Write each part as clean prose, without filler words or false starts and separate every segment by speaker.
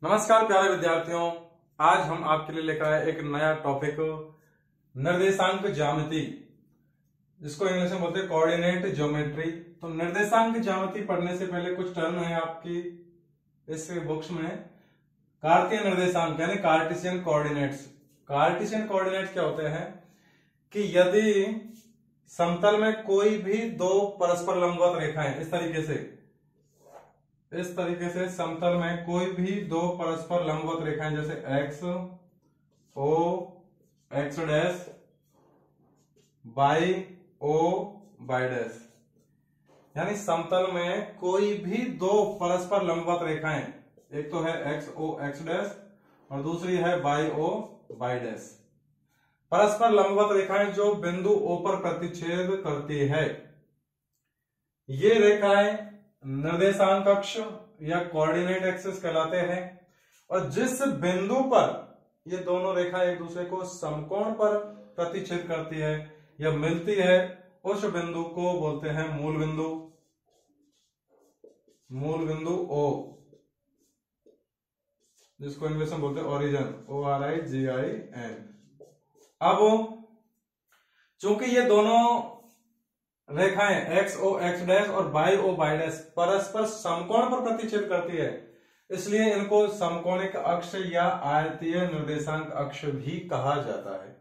Speaker 1: नमस्कार प्यारे विद्यार्थियों, आज हम आपके लिए लेकर आए एक नया टॉपिक निर्देशांक ज्यामिति, जिसको इंग्लिश में बोलते हैं कोऑर्डिनेट ज्योमेट्री। तो निर्देशांक ज्यामिति पढ़ने से पहले कुछ टर्म है आपकी इस बुक्स में। कार्तीय निर्देशांक यानी कार्टेशियन कोऑर्डिनेट्स। कार्टेशियन कोऑर्डिनेट्स क्या होते हैं कि यदि समतल में कोई भी दो परस्पर लंबवत रेखाएं इस तरीके से समतल में कोई भी दो परस्पर लंबवत रेखाएं जैसे x O x dash y O y dash, यानी समतल में कोई भी दो परस्पर लंबवत रेखाएं, एक तो है एक्स ओ एक्स डैश और दूसरी है बाई ओ बाई डैश, परस्पर लंबवत रेखाएं जो बिंदु ओ पर प्रतिच्छेद करती है, ये रेखाएं निर्देशांक अक्ष या कोऑर्डिनेट एक्सिस कहलाते हैं। और जिस बिंदु पर ये दोनों रेखाएं एक दूसरे को समकोण पर प्रतिच्छेद करती है या मिलती है, उस बिंदु को बोलते हैं मूल बिंदु। मूल बिंदु ओ, जिसको इंग्लिश में बोलते हैं ओरिजिन, ORIGIN। अब चूंकि ये दोनों रेखाएं एक्स ओ एक्स डैश और बाई ओ बाई डैश परस्पर समकोण पर प्रतिच्छेद करती है, इसलिए इनको समकोणिक अक्ष या आयतीय निर्देशांक अक्ष भी कहा जाता है।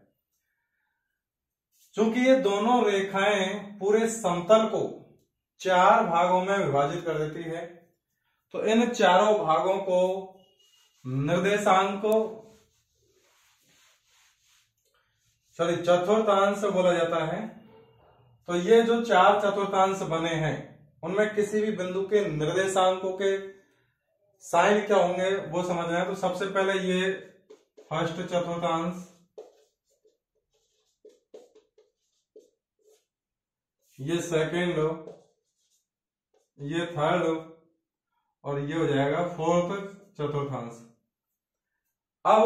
Speaker 1: चूंकि ये दोनों रेखाएं पूरे समतल को चार भागों में विभाजित कर देती है, तो इन चारों भागों को चतुर्थांश बोला जाता है। तो ये जो चार चतुर्थांश बने हैं, उनमें किसी भी बिंदु के निर्देशांकों के साइन क्या होंगे वो समझना है। तो सबसे पहले ये फर्स्ट चतुर्थांश, ये सेकंड, ये थर्ड और ये हो जाएगा फोर्थ चतुर्थांश। अब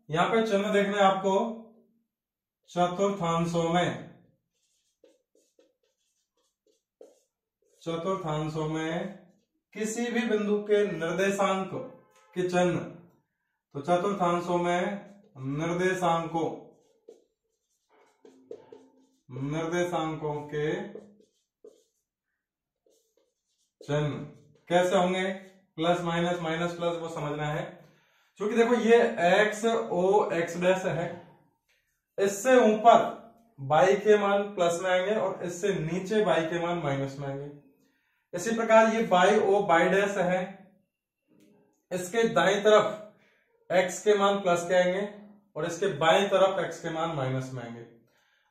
Speaker 1: यहां पे चिन्ह देखना है आपको। चतुर्थांशों में किसी भी बिंदु के निर्देशांक के चिन्ह, तो चतुर्थांशों में निर्देशांकों के चिन्ह कैसे होंगे, प्लस माइनस माइनस प्लस, वो समझना है। क्योंकि देखो ये एक्स ओ एक्स डैश है, इससे ऊपर बाई के मान प्लस में आएंगे और इससे नीचे बाई के मान माइनस में आएंगे। इसी प्रकार ये बाई ओ बाई डैश है, इसके दाईं तरफ एक्स के मान प्लस के आएंगे और इसके बाईं तरफ एक्स के मान माइनस में आएंगे।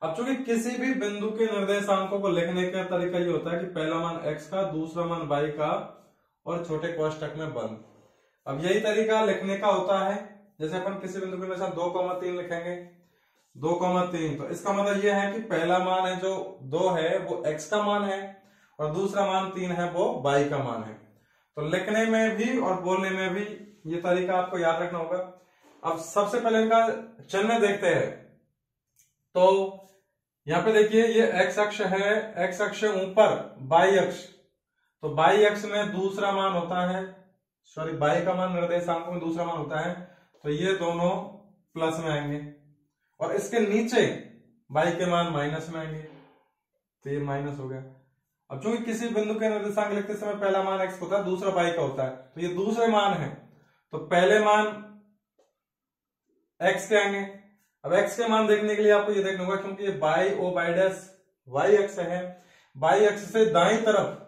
Speaker 1: अब चूंकि किसी भी बिंदु के निर्देशांकों को लिखने का तरीका ये होता है कि पहला मान एक्स का, दूसरा मान बाई का और छोटे कोष्टक में बंद। अब यही तरीका लिखने का होता है। जैसे अपन किसी बिंदु के निर्देशांक 2,3 लिखेंगे, 2,3, तो इसका मतलब ये है कि पहला मान है जो 2 है वो x का मान है और दूसरा मान 3 है वो y का मान है। तो लिखने में भी और बोलने में भी ये तरीका आपको याद रखना होगा। अब सबसे पहले इनका चिन्ह देखते हैं। तो यहां पे देखिए ये x अक्ष है, x अक्ष ऊपर y अक्ष, तो y अक्ष में दूसरा मान होता है, y का मान निर्देशांक में दूसरा मान होता है, तो ये दोनों प्लस में आएंगे और इसके नीचे बाई के मान माइनस में आएंगे, तो ये माइनस हो गया। अब चूंकि किसी बिंदु के निर्देशांक लिखते समय पहला मान x होता है, दूसरा बाई का होता है, तो ये दूसरे मान है, तो पहले मान x के आएंगे। अब x के मान देखने के लिए आपको ये देखना होगा, क्योंकि ये y O y dash y अक्ष है, बाई अक्ष से दाईं तरफ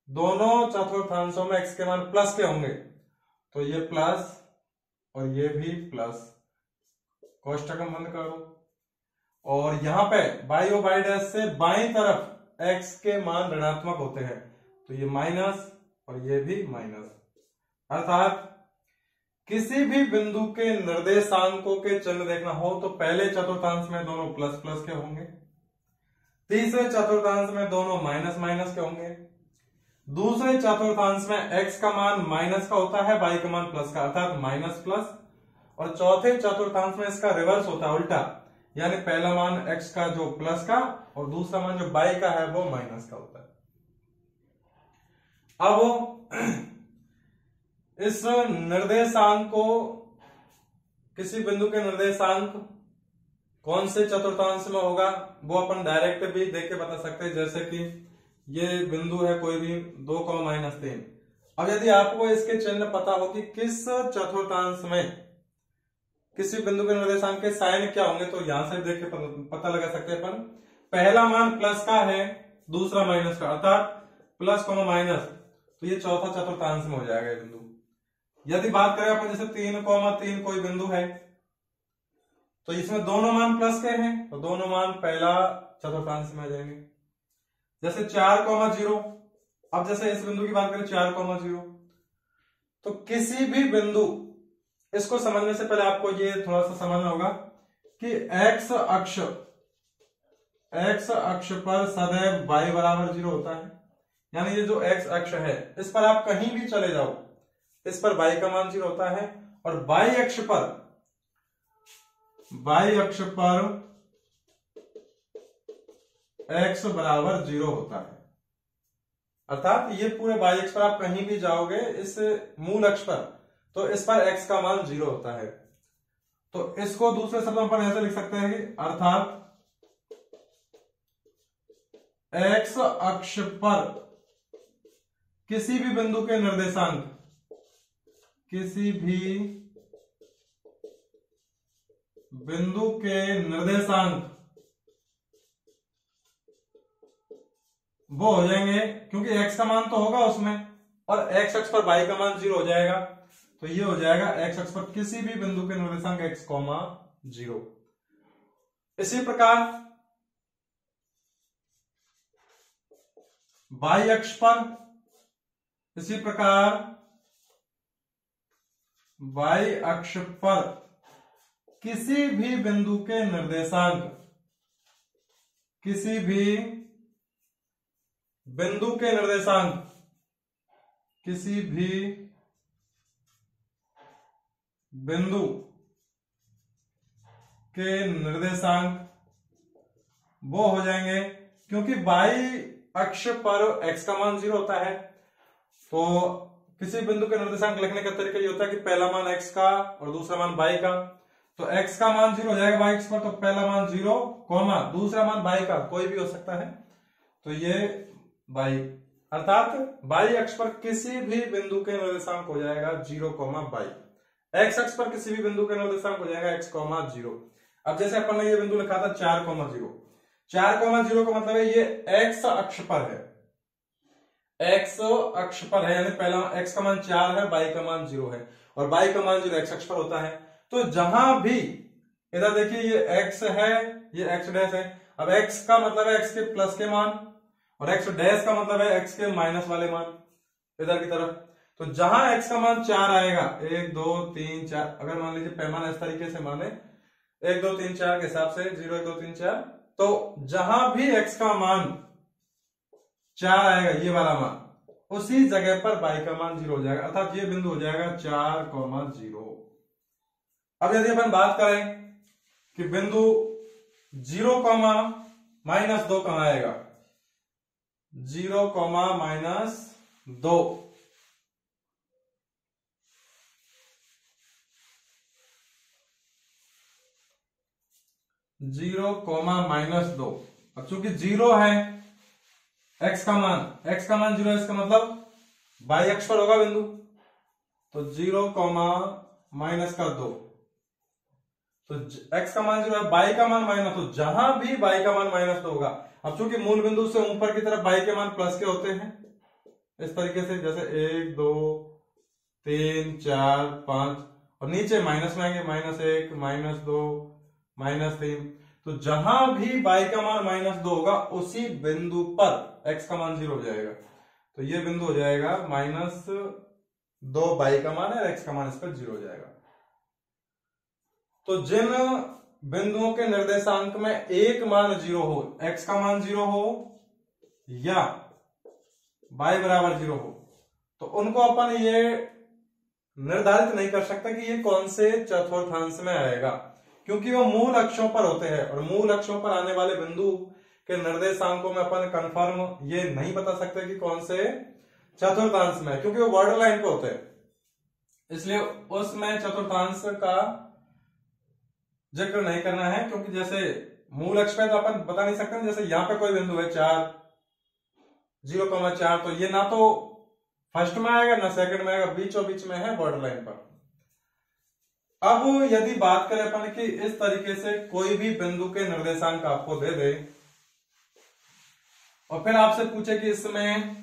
Speaker 1: दोनों चतुर्थांशों में x के मान प्लस के होंगे, तो ये प्लस और ये भी प्लस, कोष्टक बंद करो। और यहां पे बाई ओ बाई डैश से बाईं तरफ x के मान ऋणात्मक होते हैं, तो ये माइनस और ये भी माइनस। अर्थात किसी भी बिंदु के निर्देशांकों के चिन्ह देखना हो तो पहले चतुर्थांश में दोनों प्लस प्लस के होंगे, तीसरे चतुर्थांश में दोनों माइनस माइनस के होंगे, दूसरे चतुर्थांश में x का मान माइनस का होता है, y का मान प्लस का, अर्थात माइनस प्लस, और चौथे चतुर्थांश में इसका रिवर्स होता है, उल्टा, यानी पहला मान x का जो प्लस का और दूसरा मान जो y का है वो माइनस का होता है। अब इस निर्देशांक को, किसी बिंदु के निर्देशांक कौन से चतुर्थांश में होगा वो अपन डायरेक्ट भी देख के बता सकते हैं। जैसे कि ये बिंदु है कोई भी 2,-3। अब यदि आपको इसके चिन्ह पता हो कि किस चतुर्थांश में किसी बिंदु के निर्देशांक के साइन क्या होंगे, तो यहां से देख के पता लगा सकते हैं अपन। पहला मान प्लस का है, दूसरा माइनस का, अर्थात प्लस कॉमा माइनस, तो ये चौथा चतुर्थांश में हो जाएगा ये बिंदु। यदि बात करें अपन जैसे 3,3 कोई बिंदु है, तो इसमें दोनों मान प्लस के हैं, तो दोनों मान पहला चतुर्थांश में आ जाएंगे। जैसे 4,0, अब जैसे इस बिंदु की बात करें 4,0, तो किसी भी बिंदु, इसको समझने से पहले आपको ये थोड़ा सा समझना होगा कि एक्स अक्ष पर सदैव y बराबर 0 होता है। यानी ये जो एक्स अक्ष है इस पर आप कहीं भी चले जाओ, इस पर y का मान 0 होता है, और y अक्ष पर x बराबर 0 होता है। अर्थात ये पूरे y अक्ष पर आप कहीं भी जाओगे इस मूल अक्ष पर, तो इस पर x का मान 0 होता है। तो इसको दूसरे शब्दों पर ऐसे लिख सकते हैं कि अर्थात x अक्ष पर किसी भी बिंदु के निर्देशांक, किसी भी बिंदु के निर्देशांक वो हो जाएंगे, क्योंकि x का मान तो होगा उसमें, और x अक्ष पर y का मान 0 हो जाएगा, तो ये हो जाएगा x अक्ष पर किसी भी बिंदु के निर्देशांक x, 0। इसी प्रकार y अक्ष पर, इसी प्रकार y अक्ष पर किसी भी बिंदु के निर्देशांक, किसी भी बिंदु के निर्देशांक, किसी भी बिंदु के निर्देशांक वो हो जाएंगे, क्योंकि y अक्ष पर x का मान 0 होता है, तो किसी बिंदु के निर्देशांक लिखने का तरीका ये होता है कि पहला मान x का और दूसरा मान y का। तो x का मान 0 हो जाएगा y अक्ष पर, तो पहला मान 0, दूसरा मान y का, कोई भी हो सकता है, तो ये y, अर्थात y अक्ष पर किसी भी बिंदु के निर्देशांक हो जाएगा 0, y। x अक्ष पर किसी भी बिंदु के निर्देशांक हो जाएगा x, 0। अब जैसे अपन ने ये बिंदु लिखा था 4,0, 4,0 का मतलब है ये x अक्ष पर है, x अक्ष पर है, यानी पहला x का मान 4 है, y का मान 0 है, और y का मान 0 x अक्ष पर होता है। तो जहां भी, इधर देखिए ये x है, ये x डैश है, अब x का मतलब है x के प्लस के मान, और x डैश का मतलब है x के माइनस वाले मान इधर की तरफ। तो जहां x का मान 4 आएगा, 1 2 3 4, अगर मान लीजिए पैमाना इस तरीके से माने 1 2 3 4 के हिसाब से 0 1 2 3 4, तो जहां भी x का मान 4 आएगा, ये वाला मान, उसी जगह पर y का मान 0 हो जाएगा, अर्थात ये बिंदु हो जाएगा 4,0। अब यदि अपन बात करें कि बिंदु 0, -2 कहां आएगा, 0, -2, -2। अब चूंकि 0 है x का मान 0 है, इसका मतलब y अक्ष पर होगा बिंदु, तो 0, -2, तो x का मान 0 है, y का मान -2, तो जहां भी y का मान -2 होगा, अब चूंकि मूल बिंदु से ऊपर की तरफ y के मान प्लस के होते हैं, इस तरीके से जैसे 1 2 3 4 5, और नीचे माइनस में आएंगे, -1 -2 -3, तो जहां भी y का मान -2 होगा उसी बिंदु पर x का मान 0 हो जाएगा, तो ये बिंदु हो जाएगा -2 y का मान है, x का मान इस पर 0 हो जाएगा। तो जिन बिंदुओं के निर्देशांक में एक मान 0 हो, x का मान 0 हो या y बराबर 0 हो, तो उनको अपन ये निर्धारित नहीं कर सकते कि ये कौन से चतुर्थांश में आएगा, क्योंकि वो मूल अक्षों पर होते हैं, और मूल अक्षों पर आने वाले बिंदु के निर्देशांकों में अपन कंफर्म ये नहीं बता सकते कि कौन से चतुर्थांश में है, क्योंकि वो बॉर्डर लाइन पे होते हैं। इसलिए उसमें चतुर्थांश का जिक्र नहीं करना है, क्योंकि जैसे मूल अक्ष पे तो अपन बता नहीं सकते, जैसे यहाँ पे कोई बिंदु है 4, 0,4, तो ये ना तो फर्स्ट में आएगा ना सेकंड में आएगा, बीचों बीच में है बॉर्डर लाइन पर। अब यदि बात करें अपन कि इस तरीके से कोई भी बिंदु के निर्देशांक आपको दे दे और फिर आपसे पूछे कि इसमें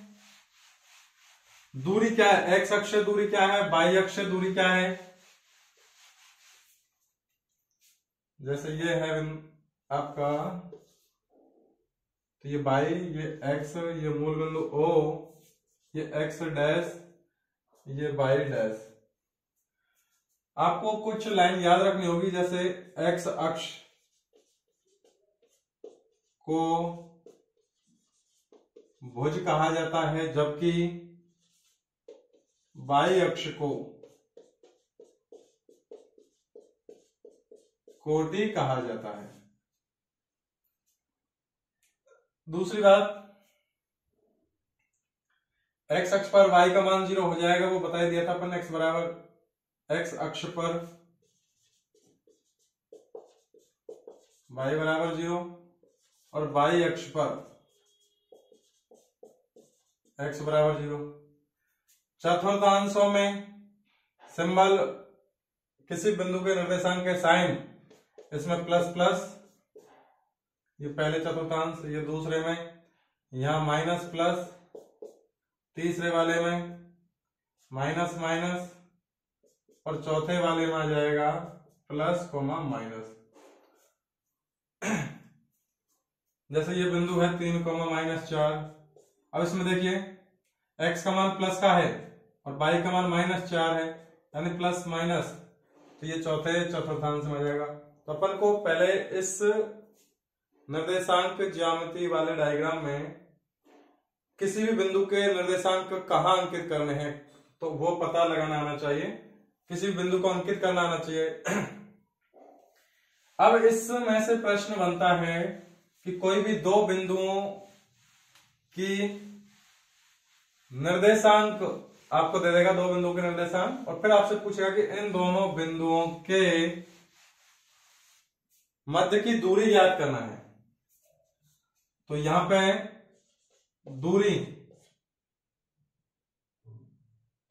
Speaker 1: दूरी क्या है, एक्स अक्ष दूरी क्या है, वाई अक्ष दूरी क्या है। जैसे ये है आपका, तो ये बाई, ये एक्स, ये मूल बिंदु ओ, ये एक्स डैश, ये बाई डैश। आपको कुछ लाइन याद रखनी होगी, जैसे एक्स अक्ष को भुज कहा जाता है, जबकि बाई अक्ष को कोटि कहा जाता है। दूसरी बात, एक्स अक्ष पर y का मान 0 हो जाएगा, वो बता ही दिया था अपन। x बराबर एक्स अक्ष पर y बराबर 0 और y अक्ष पर x बराबर 0। चतुर्थांशों में सिंबल किसी बिंदु के निर्देशांक के साइन, इसमें प्लस प्लस, ये पहले चतुर्थांश, ये दूसरे में, यहां माइनस प्लस, तीसरे वाले में माइनस माइनस, और चौथे वाले में आ जाएगा प्लस कोमा माइनस। जैसे ये बिंदु है 3,-4। अब इसमें देखिए x का मान प्लस का है और y का मान -4 है, यानी प्लस माइनस, तो ये चौथे चतुर्थांश में आ जाएगा। तो अपन को पहले इस निर्देशांक ज्यामिति वाले डायग्राम में किसी भी बिंदु के निर्देशांक कहाँ अंकित करने हैं तो वो पता लगाना आना चाहिए, किसी भी बिंदु को अंकित करना आना चाहिए। अब इसमें से प्रश्न बनता है कि कोई भी दो बिंदुओं की निर्देशांक आपको दे देगा, दो बिंदुओं के निर्देशांक, और फिर आपसे पूछेगा कि इन दोनों बिंदुओं के मध्य की दूरी ज्ञात करना है। तो यहां पे दूरी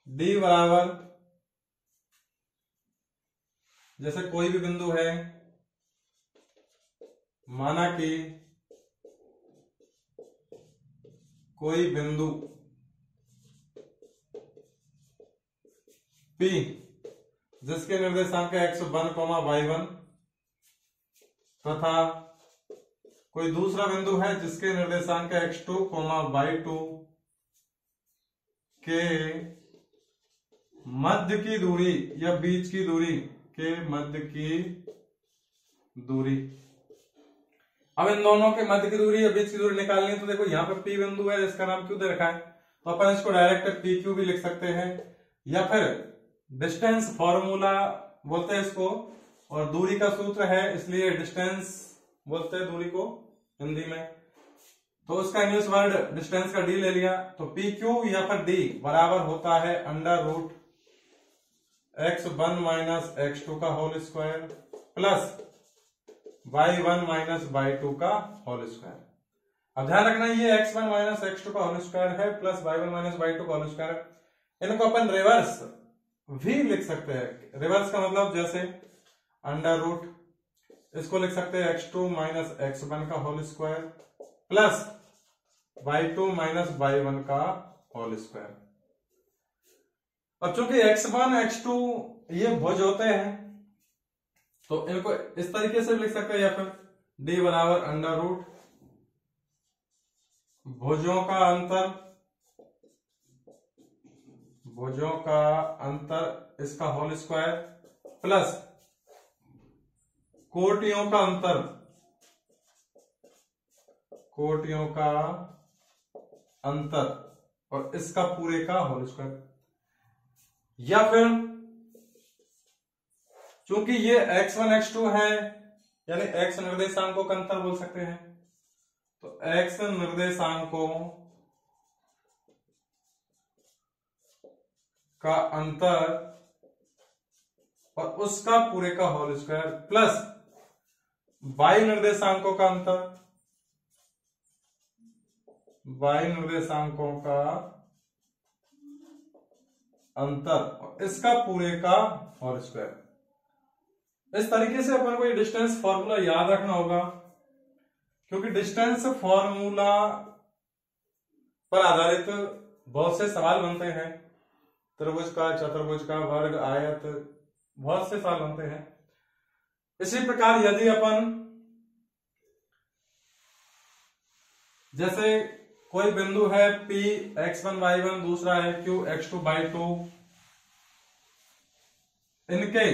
Speaker 1: d बराबर, जैसे कोई भी बिंदु है, माना कि कोई बिंदु P जिसके निर्देशांक x1, y1 तथा कोई दूसरा बिंदु है जिसके निर्देशांक x2, y2 के मध्य की दूरी या बीच की दूरी के मध्य की दूरी। अब इन दोनों के मध्य की दूरी या बीच की दूरी निकालनी है, तो देखो यहाँ पे P बिंदु है जिसका नाम Q दे रखा है, तो अपन इसको डायरेक्ट PQ भी लिख सकते हैं, या फिर डिस्टेंस फॉर्मूला बोलते हैं इसको, और दूरी का सूत्र है इसलिए डिस्टेंस बोलते हैं दूरी को हिंदी में। तो उसका इंग्लिश वर्ड डिस्टेंस का d ले लिया, तो PQ या फिर d बराबर होता है √ x1 माइनस x2 का whole square plus y1 minus y2 का होल स्क्वायर। अब ध्यान रखना ये x1 माइनस x2 का होल स्क्वायर है प्लस y1 माइनस y2 का होल स्क्वायर। इनको अपन रिवर्स भी लिख सकते हैं। रिवर्स का मतलब जैसे √ इसको लिख सकते हैं x2 माइनस x1 का whole square plus y2 minus y1 का होल स्क्वायर। अब चूंकि x1 x2 ये भुज होते हैं तो इनको इस तरीके से भी लिख सकते हैं, या फिर d बराबर √ भुजों का अंतर इसका होल स्क्वायर प्लस कोटियों का अंतर और इसका पूरे का होल स्क्वायर। या फिर चूंकि ये x1 x2 है यानी x निर्देशांकों का अंतर बोल सकते हैं, तो x निर्देशांकों का अंतर और उसका पूरे का होल स्क्वायर प्लस y निर्देशांकों का अंतर, y निर्देशांकों का अंतर और इसका पूरे का होल स्क्वायर। इस तरीके से अपन को ये डिस्टेंस फॉर्मूला याद रखना होगा, क्योंकि डिस्टेंस फॉर्मूला पर आधारित बहुत से सवाल बनते हैं। त्रिभुज का, चतुर्भुज का, वर्ग, आयत, बहुत से सवाल बनते हैं। इसी प्रकार यदि अपन जैसे कोई बिंदु है P x1 y1, दूसरा है Q x2 y2, इनके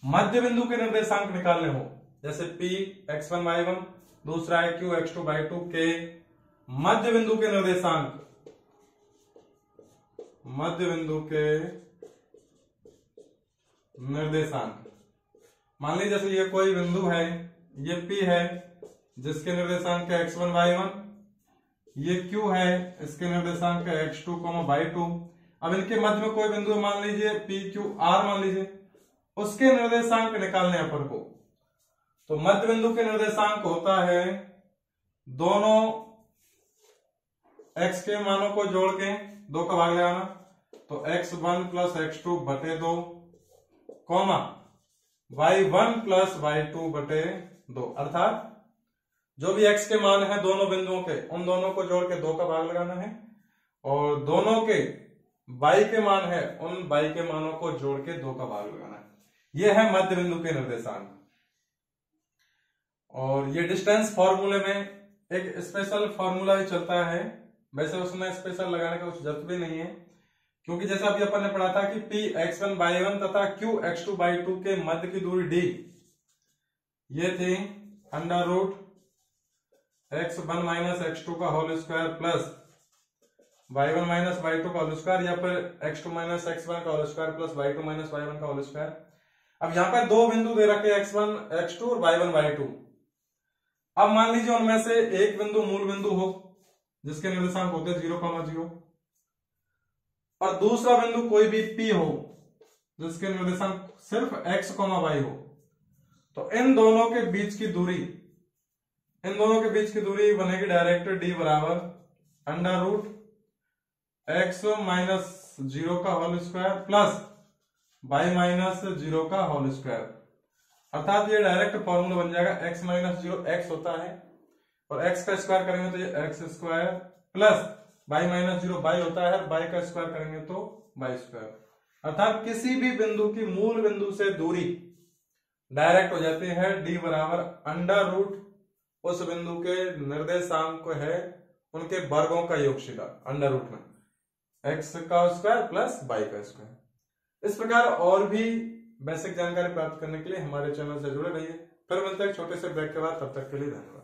Speaker 1: मध्य बिंदु के निर्देशांक निकालने हो, जैसे P x1 y1, दूसरा है Q x2 y2 के मध्य बिंदु के निर्देशांक, मध्य बिंदु के निर्देशांक मान लीजिए जैसे ये कोई बिंदु है, ये P है जिसके निर्देशांक है x1 y1, ये Q है इसके निर्देशांक है x2 y2। अब इनके मध्य में कोई बिंदु मान लीजिए P Q R मान लीजिए, उसके निर्देशांक निकालने अपन को। तो मध्य बिंदु के निर्देशांक होता है दोनों x के मानों को जोड़ के 2 का भाग लगाना, तो x1 प्लस x2 बटे 2 कॉमा y1 प्लस y2 बटे 2, अर्थात जो भी x के मान है दोनों बिंदुओं के, उन दोनों को जोड़ के 2 का भाग लगाना है, और दोनों के y के मान है उन y के मानों को जोड़ के 2 का भाग लगाना है। यह है मध्य बिंदु के निर्देशांक। और ये डिस्टेंस फॉर्मूले में एक स्पेशल फॉर्मूला भी चलता है, वैसे उसमें स्पेशल लगाने का कुछ जरूरत भी नहीं है, क्योंकि जैसा अभी अपन ने पढ़ा था कि P x1 y1 तथा Q x2 y2 के मध्य की दूरी d, ये थी under root x1 minus x2 का whole square plus y1 minus y2 का होल स्क्वायर, या फिर x2 माइनस x1 का whole square plus y2 minus y1 का होल स्क्वायर। अब यहाँ पर 2 बिंदु दे रखे x1 x2 और y1 y2। अब मान लीजिए उनमें से एक बिंदु मूल बिंदु हो जिसके निर्देशांक होते हैं 0,0, और दूसरा बिंदु कोई भी P हो जिसके निर्देशांक सिर्फ x, y हो। तो इन दोनों के बीच की दूरी बनेगी डायरेक्ट d बराबर अंडर रूट x माइनस 0 का whole square plus y minus 0 का होल स्क्वायर, अर्थात ये डायरेक्ट फॉर्मूला बन जाएगा x माइनस 0 x होता है, और x का स्क्वायर करेंगे तो ये x square plus y minus 0 y होता है, y का स्क्वायर करेंगे तो y स्क्वायर, अर्थात किसी भी बिंदु की मूल बिंदु से दूरी डायरेक्ट हो जाती है d बराबर अंडर रूट उस बिंदु के निर्देशांक है उनके वर्गों का योग सीधा अंडर रूट में x का स्क्वायर प्लस y का स्क्वायर। इस प्रकार और भी बेसिक जानकारी प्राप्त करने के लिए हमारे चैनल से जुड़े रहिए। फिर मिलते हैं छोटे से ब्रेक के बाद, तब तक के लिए धन्यवाद।